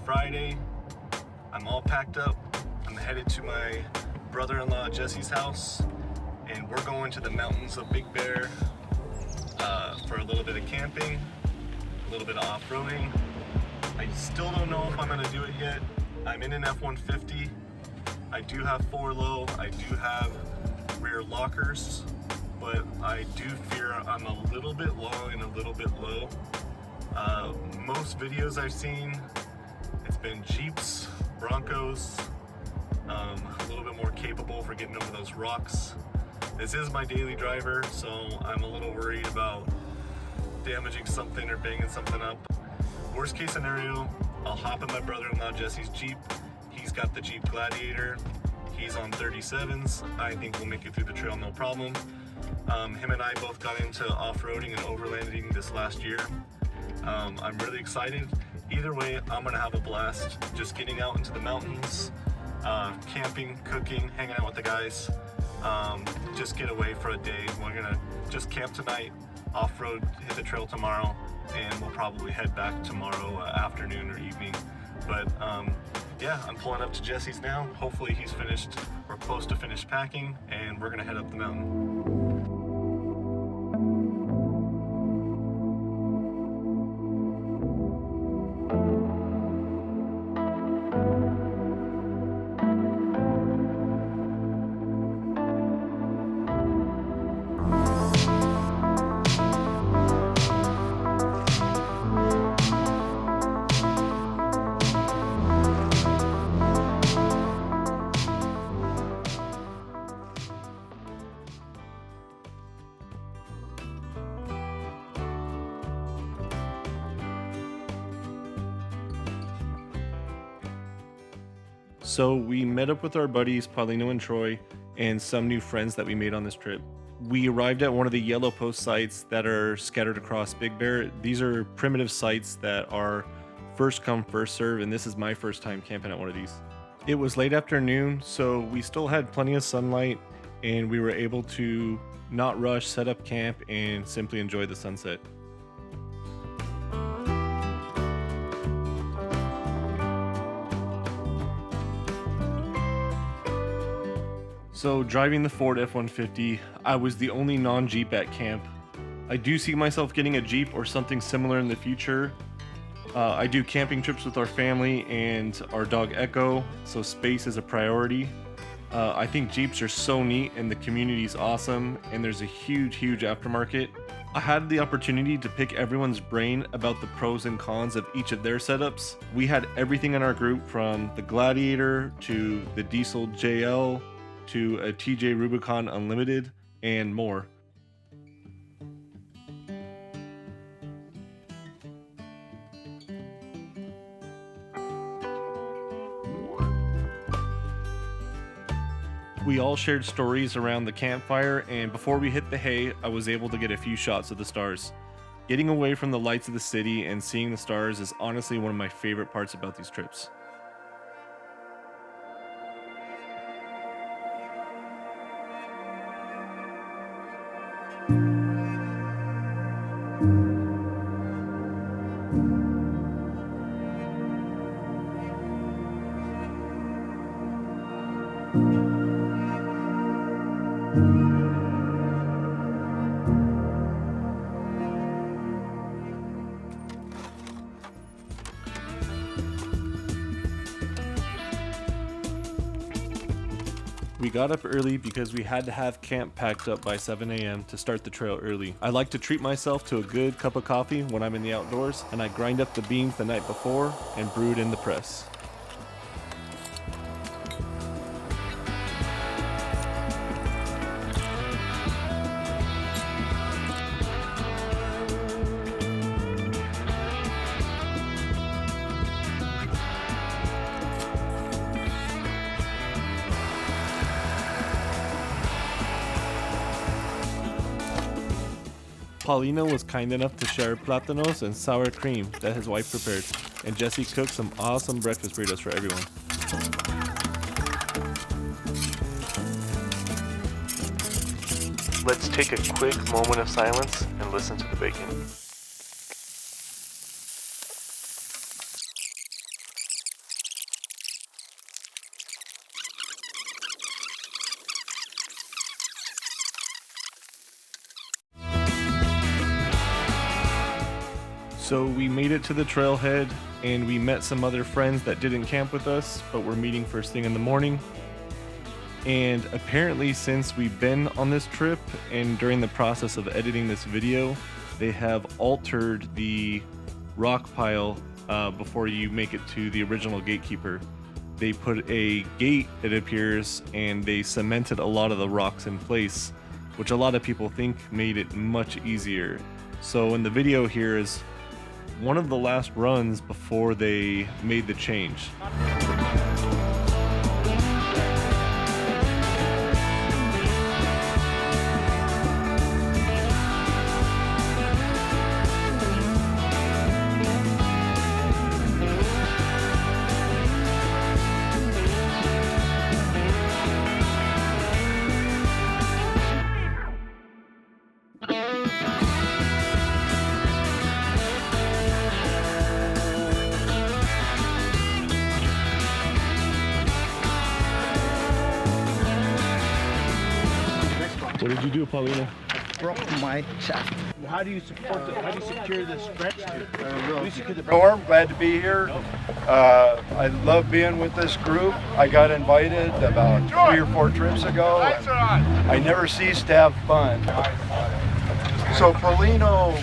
Friday. I'm all packed up. I'm headed to my brother-in-law Jesse's house, and we're going to the mountains of Big Bear for a little bit of camping, a little bit of off-roading. I still don't know if I'm gonna do it yet. I'm in an F-150. I do have 4-low. I do have rear lockers, but I do fear I'm a little bit long and a little bit low. Most videos I've seen, it's been Jeeps, Broncos, a little bit more capable for getting over those rocks. This is my daily driver, so I'm a little worried about damaging something or banging something up. Worst case scenario, I'll hop in my brother-in-law Jesse's Jeep. He's got the Jeep Gladiator. He's on 37s. I think we'll make it through the trail no problem. Him and I both got into off-roading and overlanding this last year. I'm really excited. Either way, I'm gonna have a blast just getting out into the mountains, camping, cooking, hanging out with the guys. Just get away for a day. We're gonna just camp tonight, off-road, hit the trail tomorrow, and we'll probably head back tomorrow afternoon or evening. But yeah, I'm pulling up to Jesse's now. Hopefully he's finished or close to finished packing, and we're gonna head up the mountain. So we met up with our buddies Paulino and Troy and some new friends that we made on this trip. We arrived at one of the yellow post sites that are scattered across Big Bear. These are primitive sites that are first come, first serve, and this is my first time camping at one of these. It was late afternoon, so we still had plenty of sunlight, and we were able to not rush, set up camp, and simply enjoy the sunset. So driving the Ford F-150, I was the only non-Jeep at camp. I do see myself getting a Jeep or something similar in the future. I do camping trips with our family and our dog Echo, so space is a priority. I think Jeeps are so neat and the community's awesome, and there's a huge aftermarket. I had the opportunity to pick everyone's brain about the pros and cons of each of their setups. We had everything in our group, from the Gladiator to the Diesel JL, to a TJ Rubicon Unlimited, and more. We all shared stories around the campfire, and before we hit the hay, I was able to get a few shots of the stars. Getting away from the lights of the city and seeing the stars is honestly one of my favorite parts about these trips. We got up early because we had to have camp packed up by 7 a.m. to start the trail early. I like to treat myself to a good cup of coffee when I'm in the outdoors, and I grind up the beans the night before and brew it in the press. Paulino was kind enough to share platanos and sour cream that his wife prepared, and Jesse cooked some awesome breakfast burritos for everyone. Let's take a quick moment of silence and listen to the bacon. So we made it to the trailhead and we met some other friends that didn't camp with us, but we're meeting first thing in the morning. And apparently, since we've been on this trip and during the process of editing this video, they have altered the rock pile before you make it to the original gatekeeper. They put a gate, it appears, and they cemented a lot of the rocks in place, which a lot of people think made it much easier. So in the video here is one of the last runs before they made the change. What did you do, Paulino? Broke my shaft. How do you support the? How do you secure the stretch to? Norm, glad to be here. I love being with this group. I got invited about 3 or 4 trips ago. I never ceased to have fun. So Paulino,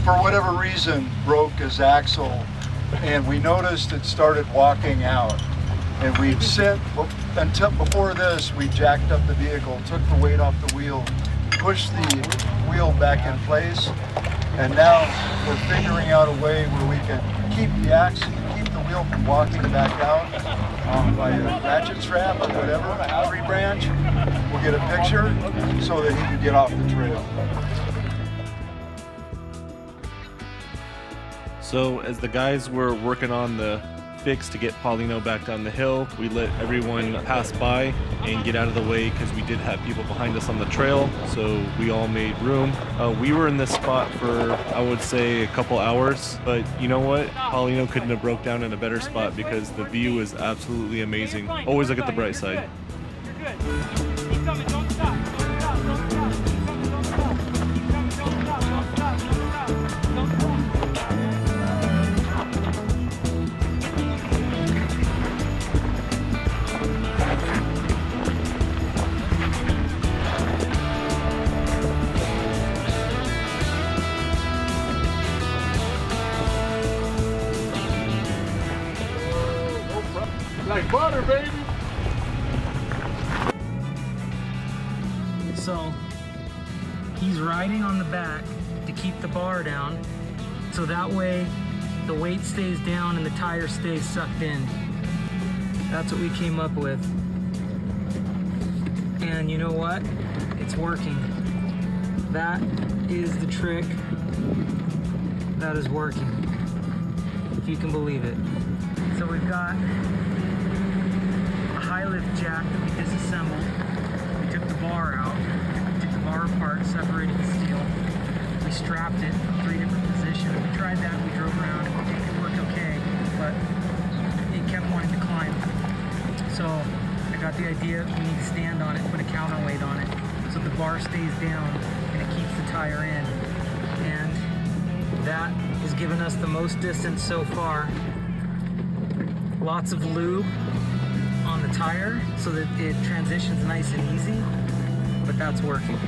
for whatever reason, broke his axle, and we noticed it started walking out. And we've sent, until before this, we jacked up the vehicle, took the weight off the wheel, pushed the wheel back in place, and now we're figuring out a way where we can keep the axle, keep the wheel from walking back out by a ratchet strap or whatever, tree branch. We'll get a picture so that he can get off the trail. So as the guys were working on the fix to get Paulino back down the hill, we let everyone pass by and get out of the way because we did have people behind us on the trail, so we all made room. We were in this spot for, I would say, a couple hours, but you know what? Paulino couldn't have broke down in a better spot because the view is absolutely amazing. Always look at the bright side. You're good. Keep coming, don't stop. Don't stop, don't stop. Keep coming, don't stop. Don't stop, don't stop, don't stop. Don't stop. Like butter, baby. So he's riding on the back to keep the bar down, so that way the weight stays down and the tire stays sucked in. That's what we came up with. And you know what? It's working. That is the trick that is working, if you can believe it. So we've got a high lift jack that we disassembled. We took the bar out, took the bar apart, separated the steel. We strapped it in 3 different positions. We tried that, we drove around, it worked okay, but it kept wanting to climb. So I got the idea we need to stand on it, put a counterweight on it, so the bar stays down and it keeps the tire in. And that has given us the most distance so far. Lots of lube on the tire so that it transitions nice and easy, but that's working.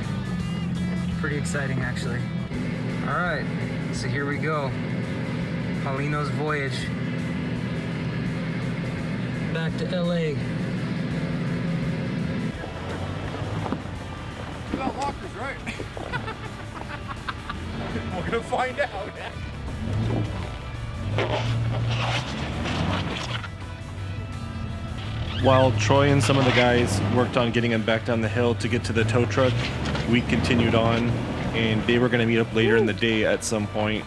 Pretty exciting, actually. All right, so here we go. Paulino's voyage back to LA. That locker's right. We're gonna find out. While Troy and some of the guys worked on getting him back down the hill to get to the tow truck, we continued on, and they were going to meet up later in the day at some point.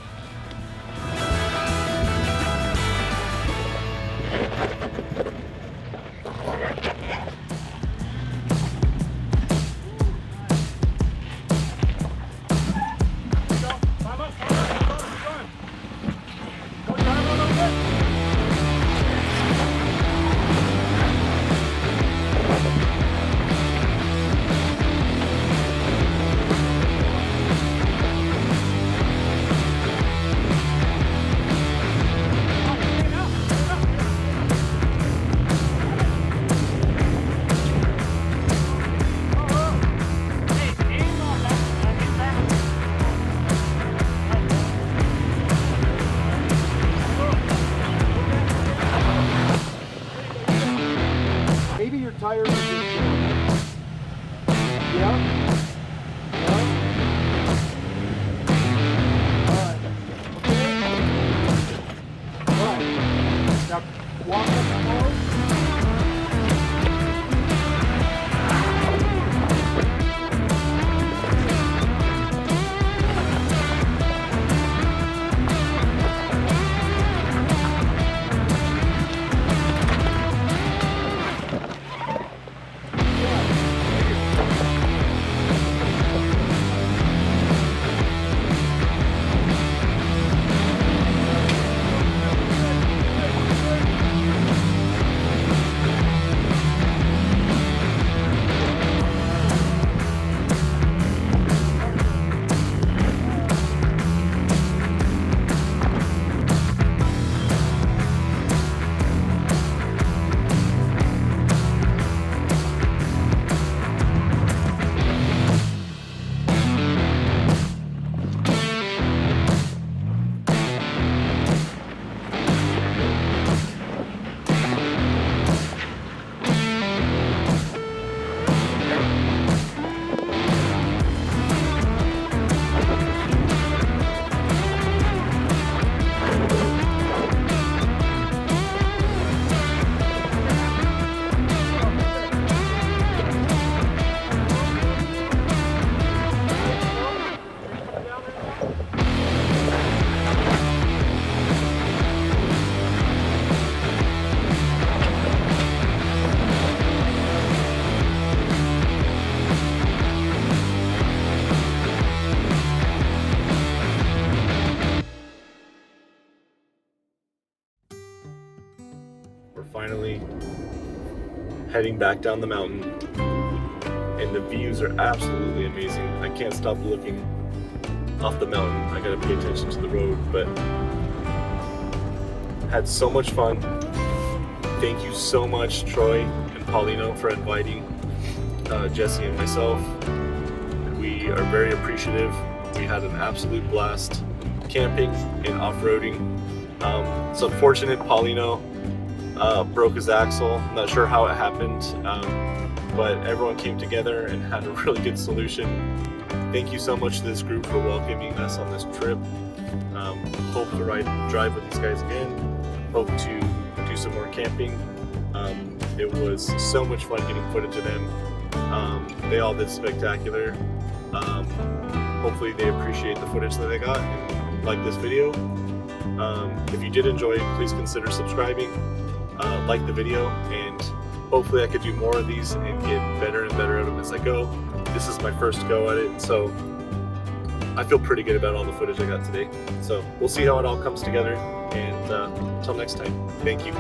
heading back down the mountain, and the views are absolutely amazing. I can't stop looking off the mountain. I gotta pay attention to the road, but had so much fun. Thank you so much, Troy and Paulino, for inviting Jesse and myself. We are very appreciative. We had an absolute blast camping and off-roading. It's unfortunate Paulino broke his axle. I'm not sure how it happened, but everyone came together and had a really good solution. Thank you so much to this group for welcoming us on this trip. Hope to drive with these guys again. Hope to do some more camping. It was so much fun getting footage of them. They all did spectacular. Hopefully they appreciate the footage that they got and like this video. If you did enjoy it, please consider subscribing, like the video, and hopefully I could do more of these and get better and better at them as I go. This is my first go at it, so I feel pretty good about all the footage I got today. So we'll see how it all comes together, and until next time, thank you.